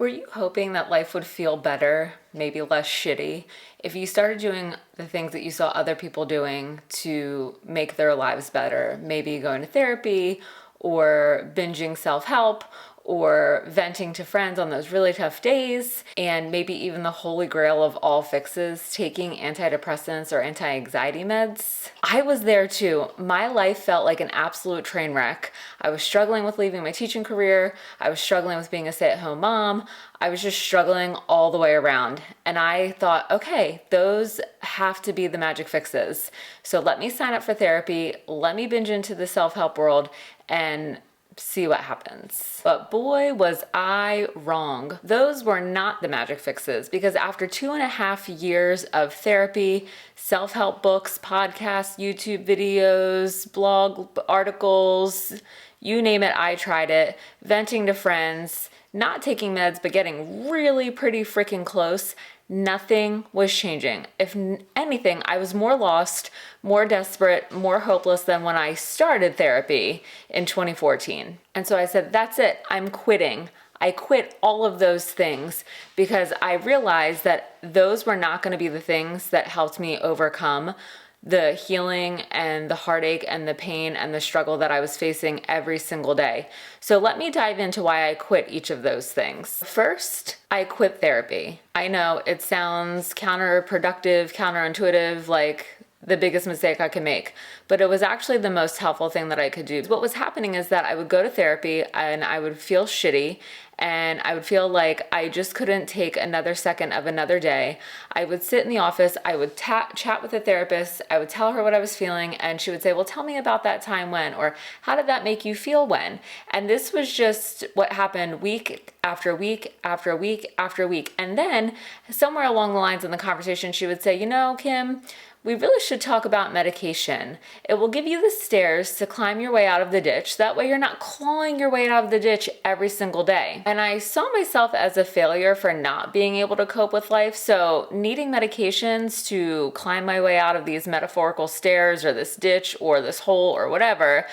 Were you hoping that life would feel better, maybe less shitty, if you started doing the things that you saw other people doing to make their lives better? Maybe going to therapy or binging self-help or venting to friends on those really tough days, and maybe even the holy grail of all fixes, taking antidepressants or anti-anxiety meds. I was there too. My life felt like an absolute train wreck. I was struggling with leaving my teaching career. I was struggling with being a stay-at-home mom. I was just struggling all the way around. And I thought, okay, those have to be the magic fixes. So let me sign up for therapy. Let me binge into the self-help world and see what happens. But boy, was I wrong. Those were not the magic fixes, because after 2.5 years of therapy, self-help books, podcasts, YouTube videos, blog articles, you name it, I tried it, venting to friends, not taking meds, but getting really pretty freaking close, nothing was changing. If anything, I was more lost, more desperate, more hopeless than when I started therapy in 2014. And so I said, that's it, I'm quitting. I quit all of those things because I realized that those were not going to be the things that helped me overcome the healing and the heartache and the pain and the struggle that I was facing every single day. So let me dive into why I quit each of those things. First, I quit therapy. I know it sounds counterproductive, counterintuitive, like the biggest mistake I could make, but it was actually the most helpful thing that I could do. What was happening is that I would go to therapy and I would feel shitty, and I would feel like I just couldn't take another second of another day. I would sit in the office, I would chat with the therapist, I would tell her what I was feeling, and she would say, well, tell me about that time when, or how did that make you feel when? And this was just what happened week after week after week after week. And then somewhere along the lines in the conversation, she would say, you know, Kim, we really should talk about medication. It will give you the stairs to climb your way out of the ditch. That way you're not clawing your way out of the ditch every single day. And I saw myself as a failure for not being able to cope with life. So needing medications to climb my way out of these metaphorical stairs or this ditch or this hole or whatever,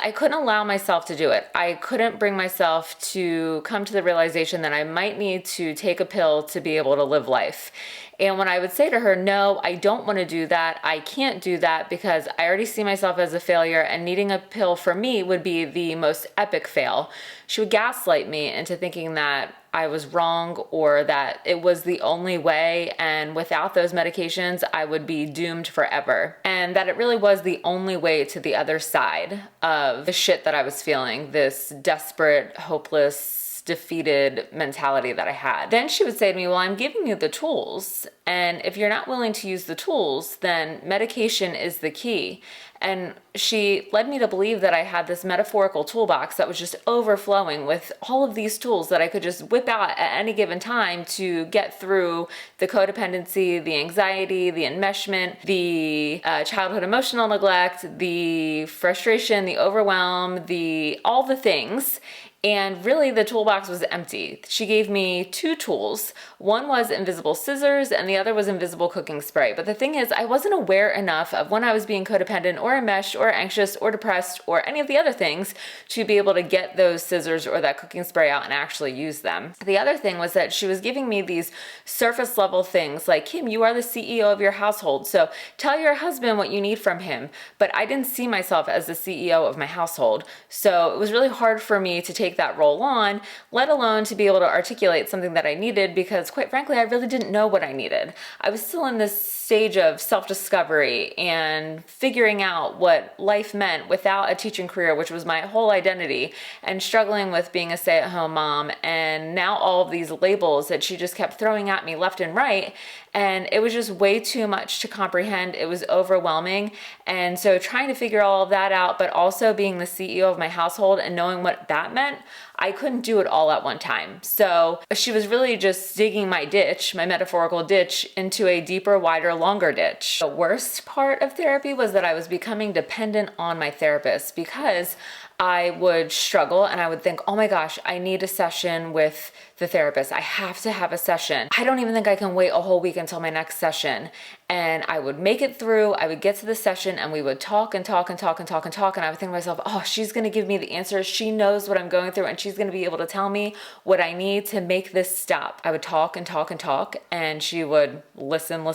I couldn't allow myself to do it. I couldn't bring myself to come to the realization that I might need to take a pill to be able to live life. And when I would say to her, no, I don't want to do that, I can't do that because I already see myself as a failure, and needing a pill for me would be the most epic fail, she would gaslight me into thinking that I was wrong or that it was the only way, and without those medications, I would be doomed forever. And that it really was the only way to the other side of the shit that I was feeling, this desperate, hopeless, defeated mentality that I had. Then she would say to me, well, I'm giving you the tools, and if you're not willing to use the tools, then medication is the key. And she led me to believe that I had this metaphorical toolbox that was just overflowing with all of these tools that I could just whip out at any given time to get through the codependency, the anxiety, the enmeshment, the childhood emotional neglect, the frustration, the overwhelm, all the things. And really the toolbox was empty. She gave me 2 tools. One was invisible scissors and the other was invisible cooking spray. But the thing is, I wasn't aware enough of when I was being codependent or enmeshed or anxious or depressed or any of the other things to be able to get those scissors or that cooking spray out and actually use them. The other thing was that she was giving me these surface level things like, Kim, you are the CEO of your household, so tell your husband what you need from him. But I didn't see myself as the CEO of my household. So it was really hard for me to take that role on, let alone to be able to articulate something that I needed, because quite frankly, I really didn't know what I needed. I was still in this stage of self-discovery and figuring out what life meant without a teaching career, which was my whole identity, and struggling with being a stay-at-home mom, and now all of these labels that she just kept throwing at me left and right. And it was just way too much to comprehend. It was overwhelming. And so trying to figure all of that out, but also being the CEO of my household and knowing what that meant, I couldn't do it all at one time. So she was really just digging my ditch, my metaphorical ditch, into a deeper, wider, longer ditch. The worst part of therapy was that I was becoming dependent on my therapist, because I would struggle and I would think, oh my gosh, I need a session with the therapist. I have to have a session. I don't even think I can wait a whole week until my next session. And I would make it through. I would get to the session and we would talk and talk and talk and talk and talk. And I would think to myself, oh, she's going to give me the answers. She knows what I'm going through and she's going to be able to tell me what I need to make this stop. I would talk and talk and talk and she would listen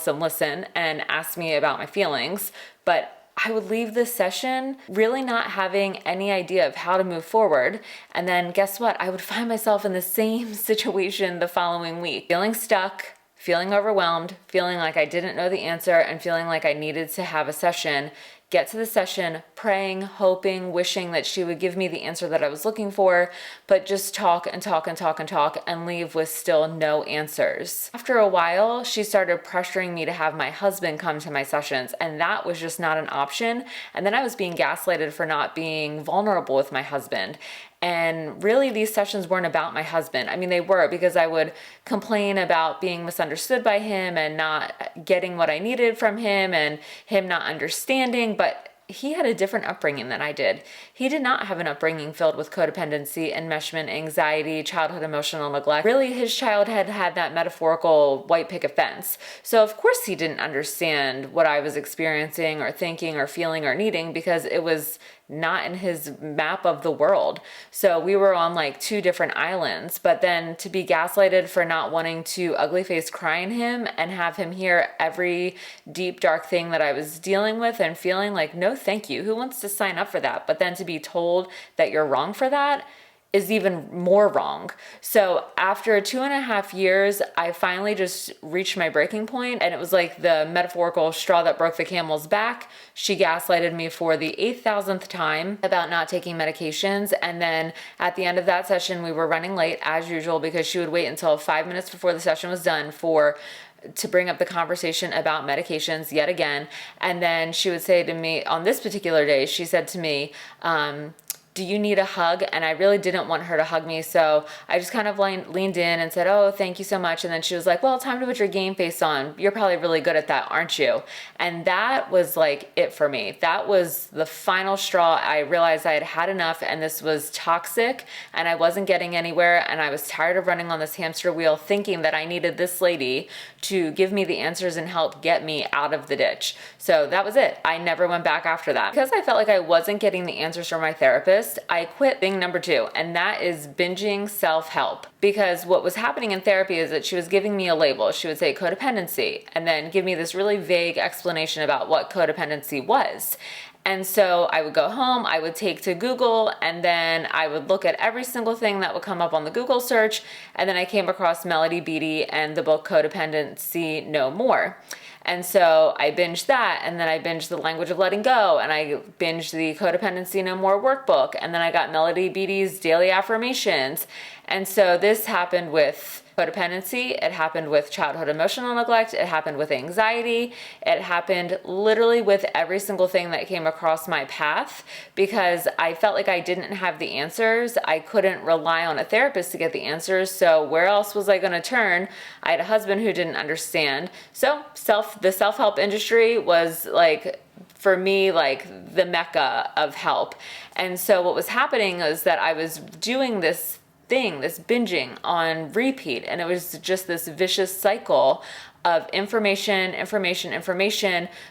and ask me about my feelings. But I would leave this session really not having any idea of how to move forward. And then guess what? I would find myself in the same situation the following week, feeling stuck, feeling overwhelmed, feeling like I didn't know the answer, and feeling like I needed to have a session. Get to the session, praying, hoping, wishing that she would give me the answer that I was looking for, but just talk and talk and talk and talk and leave with still no answers. After a while, she started pressuring me to have my husband come to my sessions, and that was just not an option. And then I was being gaslighted for not being vulnerable with my husband. And really, these sessions weren't about my husband. I mean, they were, because I would complain about being misunderstood by him and not getting what I needed from him and him not understanding. But he had a different upbringing than I did. He did not have an upbringing filled with codependency, enmeshment, anxiety, childhood emotional neglect. Really, his childhood had that metaphorical white picket fence. So of course he didn't understand what I was experiencing or thinking or feeling or needing, because it was not in his map of the world. So we were on like two different islands. But then to be gaslighted for not wanting to ugly face cry in him and have him hear every deep dark thing that I was dealing with and feeling like, no thank you, who wants to sign up for that? But then to be told that you're wrong for that is even more wrong. So after 2.5 years, I finally just reached my breaking point, and it was like the metaphorical straw that broke the camel's back. She gaslighted me for the 8,000th time about not taking medications. And then at the end of that session, we were running late as usual, because she would wait until 5 minutes before the session was done to bring up the conversation about medications yet again. And then she would say to me, on this particular day, she said to me, do you need a hug? And I really didn't want her to hug me. So I just kind of leaned in and said, oh, thank you so much. And then she was like, well, time to put your game face on. You're probably really good at that, aren't you? And that was like it for me. That was the final straw. I realized I had had enough and this was toxic and I wasn't getting anywhere. And I was tired of running on this hamster wheel thinking that I needed this lady to give me the answers and help get me out of the ditch. So that was it. I never went back after that. Because I felt like I wasn't getting the answers from my therapist, I quit thing number 2, and that is binging self-help. Because what was happening in therapy is that she was giving me a label. She would say codependency, and then give me this really vague explanation about what codependency was. And so I would go home, I would take to Google, and then I would look at every single thing that would come up on the Google search, and then I came across Melody Beattie and the book Codependency No More. And so I binged that, and then I binged The Language of Letting Go, and I binged the Codependency No More workbook, and then I got Melody Beattie's Daily Affirmations. And so this happened with codependency, it happened with childhood emotional neglect, it happened with anxiety, it happened literally with every single thing that came across my path, because I felt like I didn't have the answers. I couldn't rely on a therapist to get the answers, so where else was I going to turn? I had a husband who didn't understand. So the self-help industry was like, for me, like the mecca of help. And so what was happening was that I was doing this binging on repeat, and it was just this vicious cycle of information.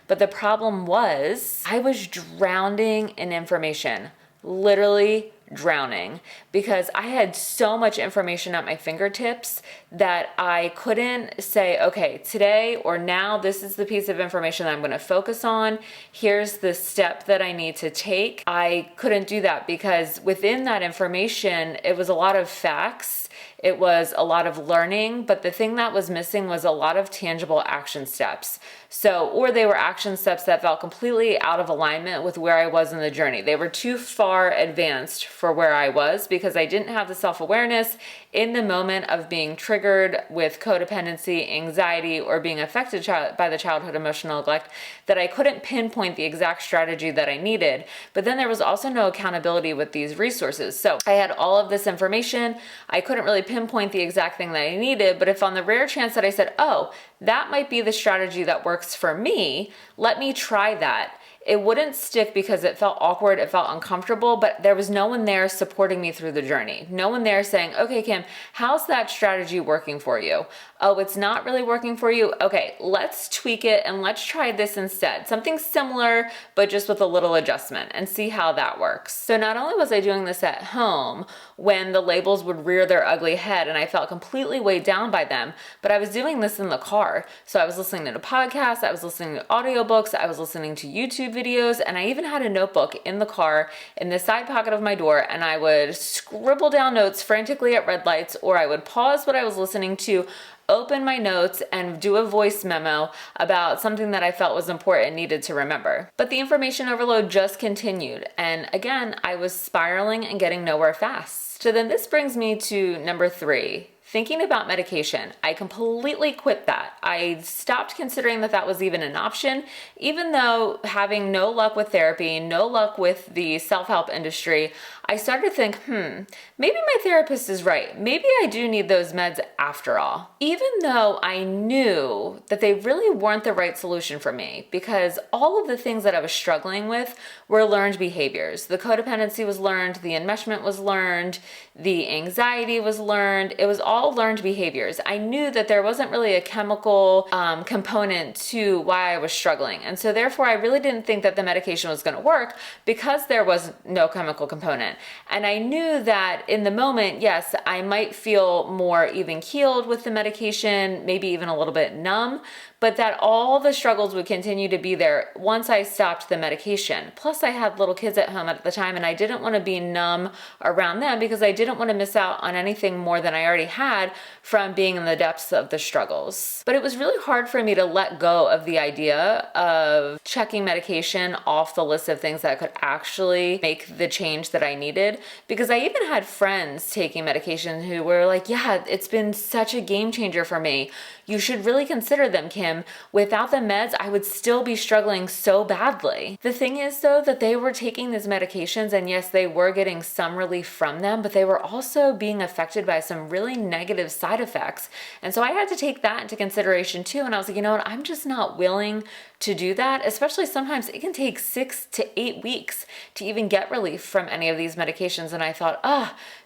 But the problem was I was drowning in information, literally drowning, because I had so much information at my fingertips that I couldn't say, okay, today or now, this is the piece of information that I'm going to focus on. Here's the step that I need to take. I couldn't do that, because within that information, it was a lot of facts. It was a lot of learning, but the thing that was missing was a lot of tangible action steps. Or they were action steps that felt completely out of alignment with where I was in the journey. They were too far advanced for where I was, because I didn't have the self-awareness in the moment of being triggered with codependency, anxiety, or being affected by the childhood emotional neglect, that I couldn't pinpoint the exact strategy that I needed. But then there was also no accountability with these resources. So I had all of this information. I couldn't really pinpoint the exact thing that I needed, but if on the rare chance that I said, oh, that might be the strategy that works for me, let me try that. it wouldn't stick because it felt awkward, it felt uncomfortable, but there was no one there supporting me through the journey. No one there saying, okay, Kim, how's that strategy working for you? Oh, it's not really working for you? Okay, let's tweak it and let's try this instead. Something similar, but just with a little adjustment, and see how that works. So not only was I doing this at home when the labels would rear their ugly head and I felt completely weighed down by them, but I was doing this in the car. So I was listening to podcasts, I was listening to audiobooks, I was listening to YouTube videos, and I even had a notebook in the car in the side pocket of my door, and I would scribble down notes frantically at red lights, or I would pause what I was listening to, open my notes, and do a voice memo about something that I felt was important and needed to remember. But the information overload just continued. And again, I was spiraling and getting nowhere fast. So then this brings me to number 3. Thinking about medication. I completely quit that. I stopped considering that that was even an option, even though having no luck with therapy, no luck with the self-help industry, I started to think, maybe my therapist is right. Maybe I do need those meds after all. Even though I knew that they really weren't the right solution for me, because all of the things that I was struggling with were learned behaviors. The codependency was learned, the enmeshment was learned, the anxiety was learned. It was all learned behaviors. I knew that there wasn't really a chemical component to why I was struggling. And so therefore, I really didn't think that the medication was going to work because there was no chemical component. And I knew that in the moment, yes, I might feel more even keeled with the medication, maybe even a little bit numb, but that all the struggles would continue to be there once I stopped the medication. Plus, I had little kids at home at the time, and I didn't want to be numb around them because I didn't want to miss out on anything more than I already had from being in the depths of the struggles. But it was really hard for me to let go of the idea of checking medication off the list of things that could actually make the change that I needed, because I even had friends taking medication who were like, yeah, it's been such a game changer for me. You should really consider them, Kim. Without the meds, I would still be struggling so badly. The thing is, though, that they were taking these medications, and yes, they were getting some relief from them, but they were also being affected by some really negative side effects. And so I had to take that into consideration too. And I was like, you know what? I'm just not willing to do that, especially sometimes it can take 6 to 8 weeks to even get relief from any of these medications. And I thought,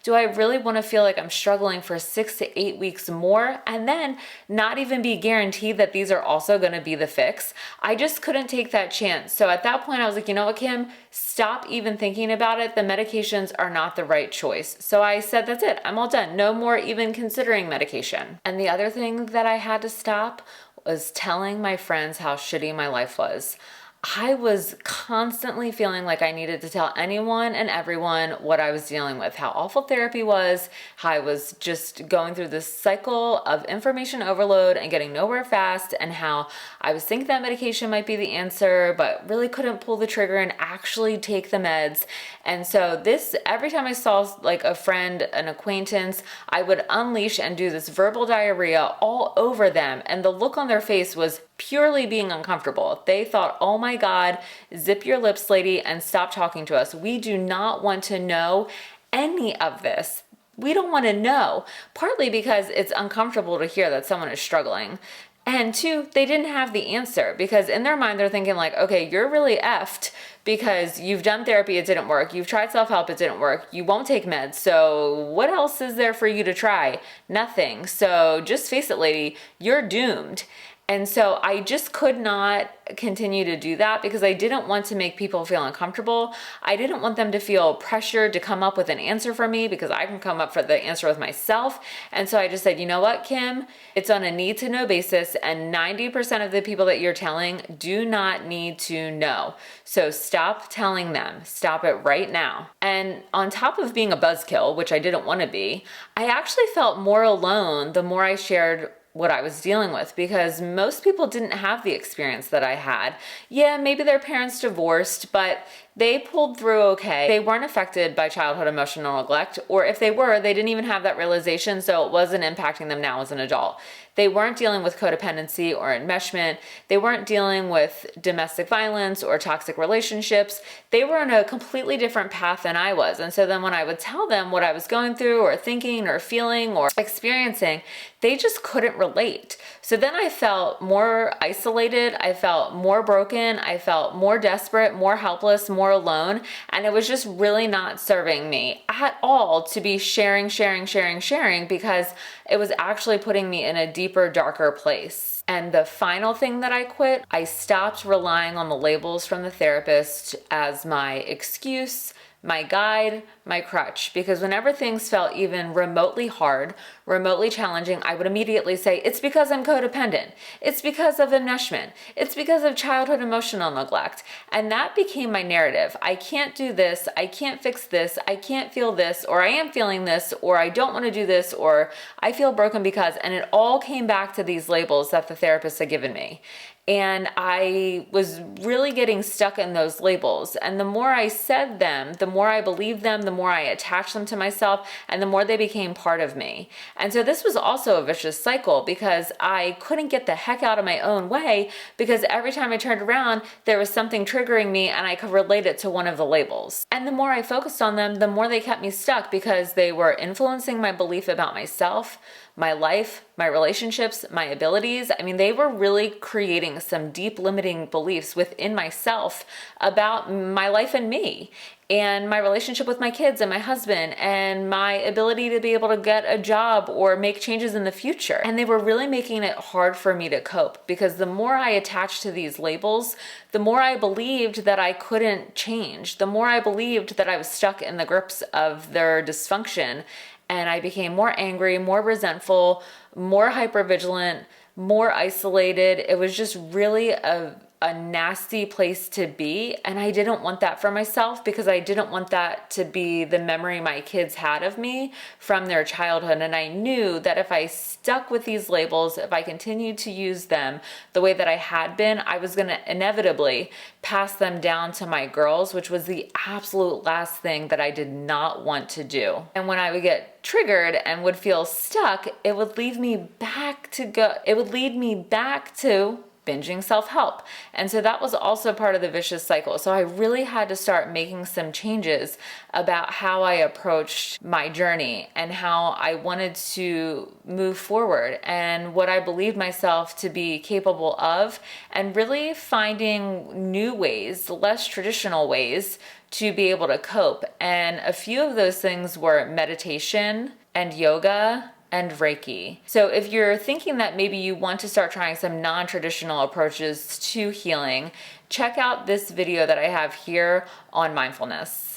do I really want to feel like I'm struggling for 6 to 8 weeks more and then not even be guaranteed that these are also going to be the fix? I just couldn't take that chance. So at that point, I was like, you know what, Kim, stop even thinking about it. The medications are not the right choice. So I said, that's it. I'm all done. No more even considering medication. And the other thing that I had to stop was telling my friends how shitty my life was. I was constantly feeling like I needed to tell anyone and everyone what I was dealing with, how awful therapy was, how I was just going through this cycle of information overload and getting nowhere fast, and how I was thinking that medication might be the answer, but really couldn't pull the trigger and actually take the meds. And so every time I saw like a friend, an acquaintance, I would unleash and do this verbal diarrhea all over them. And the look on their face was purely being uncomfortable. They thought, oh my God, zip your lips, lady, and stop talking to us. We do not want to know any of this. We don't want to know, partly because it's uncomfortable to hear that someone is struggling. And 2, they didn't have the answer, because in their mind, they're thinking like, okay, you're really effed because you've done therapy, it didn't work. You've tried self-help, it didn't work. You won't take meds. So what else is there for you to try? Nothing. So just face it, lady, you're doomed. And so I just could not continue to do that because I didn't want to make people feel uncomfortable. I didn't want them to feel pressured to come up with an answer for me because I can come up for the answer with myself. And so I just said, you know what, Kim, it's on a need to know basis, and 90% of the people that you're telling do not need to know. So stop telling them. Stop it right now. And on top of being a buzzkill, which I didn't want to be, I actually felt more alone the more I shared what I was dealing with, because most people didn't have the experience that I had. Yeah, maybe their parents divorced, but They pulled through okay. They weren't affected by childhood emotional neglect, or if they were, they didn't even have that realization, so it wasn't impacting them now as an adult. They weren't dealing with codependency or enmeshment. They weren't dealing with domestic violence or toxic relationships. They were on a completely different path than I was. And so then when I would tell them what I was going through or thinking or feeling or experiencing, they just couldn't relate. So then I felt more isolated. I felt more broken. I felt more desperate, more helpless, more alone. And it was just really not serving me at all to be sharing, because it was actually putting me in a deeper, darker place. And the final thing that I quit, I stopped relying on the labels from the therapist as my excuse, my guide, my crutch, because whenever things felt even remotely hard, remotely challenging, I would immediately say, it's because I'm codependent. It's because of enmeshment. It's because of childhood emotional neglect. And that became my narrative. I can't do this. I can't fix this. I can't feel this, or I am feeling this, or I don't want to do this, or I feel broken because, and it all came back to these labels that the therapist had given me. And I was really getting stuck in those labels. And the more I said them, the more I believed them, the more I attached them to myself, and the more they became part of me. And so this was also a vicious cycle, because I couldn't get the heck out of my own way, because every time I turned around, there was something triggering me and I could relate it to one of the labels. And the more I focused on them, the more they kept me stuck, because they were influencing my belief about myself, my life, my relationships, my abilities. I mean, they were really creating some deep limiting beliefs within myself about my life and me, and my relationship with my kids and my husband, and my ability to be able to get a job or make changes in the future. And they were really making it hard for me to cope, because the more I attached to these labels, the more I believed that I couldn't change, the more I believed that I was stuck in the grips of their dysfunction. And I became more angry, more resentful, more hypervigilant, more isolated. It was just really a nasty place to be. And I didn't want that for myself, because I didn't want that to be the memory my kids had of me from their childhood. And I knew that if I stuck with these labels, if I continued to use them the way that I had been, I was going to inevitably pass them down to my girls, which was the absolute last thing that I did not want to do. And when I would get triggered and would feel stuck, it would lead me back to binging self-help. And so that was also part of the vicious cycle. So I really had to start making some changes about how I approached my journey and how I wanted to move forward and what I believed myself to be capable of, and really finding new ways, less traditional ways, to be able to cope. And a few of those things were meditation and yoga and Reiki. So if you're thinking that maybe you want to start trying some non-traditional approaches to healing, check out this video that I have here on mindfulness.